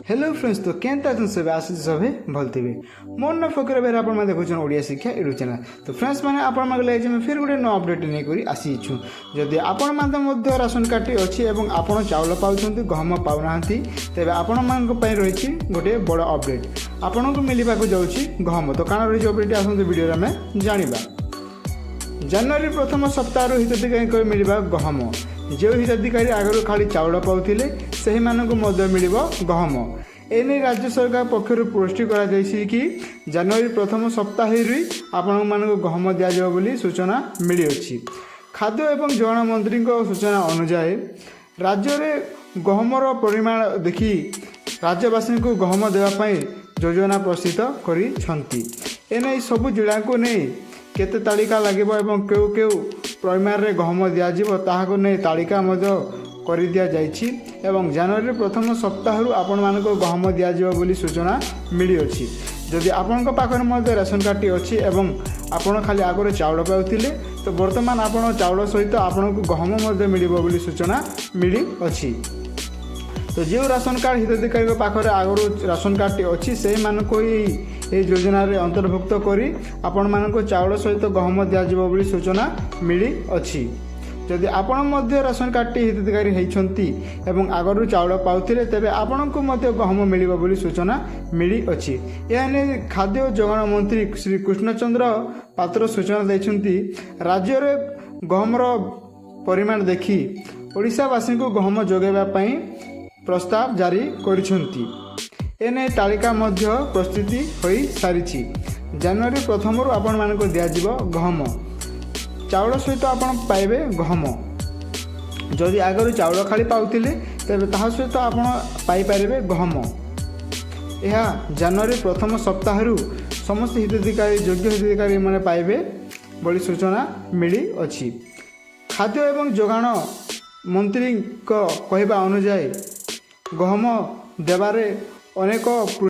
Hello friends, तो केनता सब आसी सभे भल थे मोर ना फकीर बेहरा आप देखुन ओडिया शिक्षा यूट्यूब चैनल। तो फ्रेंड्स मैंने आप फिर गोटे नुआ अपडेट नहीं आसीछु। जदि आपण मानते राशन कार्ड अच्छी और आपड़ चाउल पाँच गहम पाऊना तेज आपण रही गोटे बड़ अपडेट आपन को मिलवा जाऊँगी गहम। तो कण रही अपडेट आसते वीडियो में जाना। जनवरी प्रथम सप्ताह हिताधिकारी मिलवा गहम। जो हिताधिकारी आगु खाली चाउल पाते से मिल गहम। एने राज्य सरकार पक्षर पुष्टि कि जनवरी प्रथम सप्ताह आपण मान गहम दिज्व बोली सूचना मिली। खाद्य एवं जोगाण मंत्री सूचना अनुसार राज्य में गहमर परिमाण देखि राज्यवासी को गहम देवाई योजना प्रस्तुत कर सबु जिला को नहीं केते तालिका लगे क्यों क्यों परिमाण में गहम दिज्व ताको नहीं तालिका कर दिया जाइछि एवं जनवरी प्रथम सप्ताह आपण मान गहम दिज्व बोली सूचना मिली। जदि आपण पाखे राशन कार्ड अच्छी एवं आपण खाली आगे चाउल पाउथिले तो वर्तमान आपण चाउल सहित आपण को गहम मिल बोली सूचना मिली अछि। तो जो राशन कार्ड हिताधिकारी पाखे आगु राशन कार्ड अच्छी से योजना अंतर्भुक्त करी आपण मान चाउल सहित गहम दिज्व बोली सूचना मिली अछि। जदि आपण राशन कार्ड हिताधिकारी होती एवं आगु चाउल पाउथिले तेबे आपण को गहम मिल बोली सूचना मिली अछि। यह खाद्य और जोगाण मंत्री श्री कृष्णचंद्र पात्र सूचना देछंती। राज्य में गहमर परिमाण देखि ओडिशावासी को गहम जोगाइबा पई प्रस्ताव जारी करिसेंती। एने तालिका मध्य प्रस्तुति होई सारिछि। जनवरी प्रथम आपण मान को दिज्व गहम चाउल सहित आपण पाइबे गहम। जदि आगु चाउल खाली पाउथिले तेबे ताहा सहित आपण पाई पारिबे गहम। यह जनवरी प्रथम सप्ताह समस्त हिताधिकारी योग्य हिताधिकारी माने पाइबे बोली सूचना मिली अछि। खाद्य एवं जोगाण मंत्री कहवा अनुसार गहम देवारे अनेक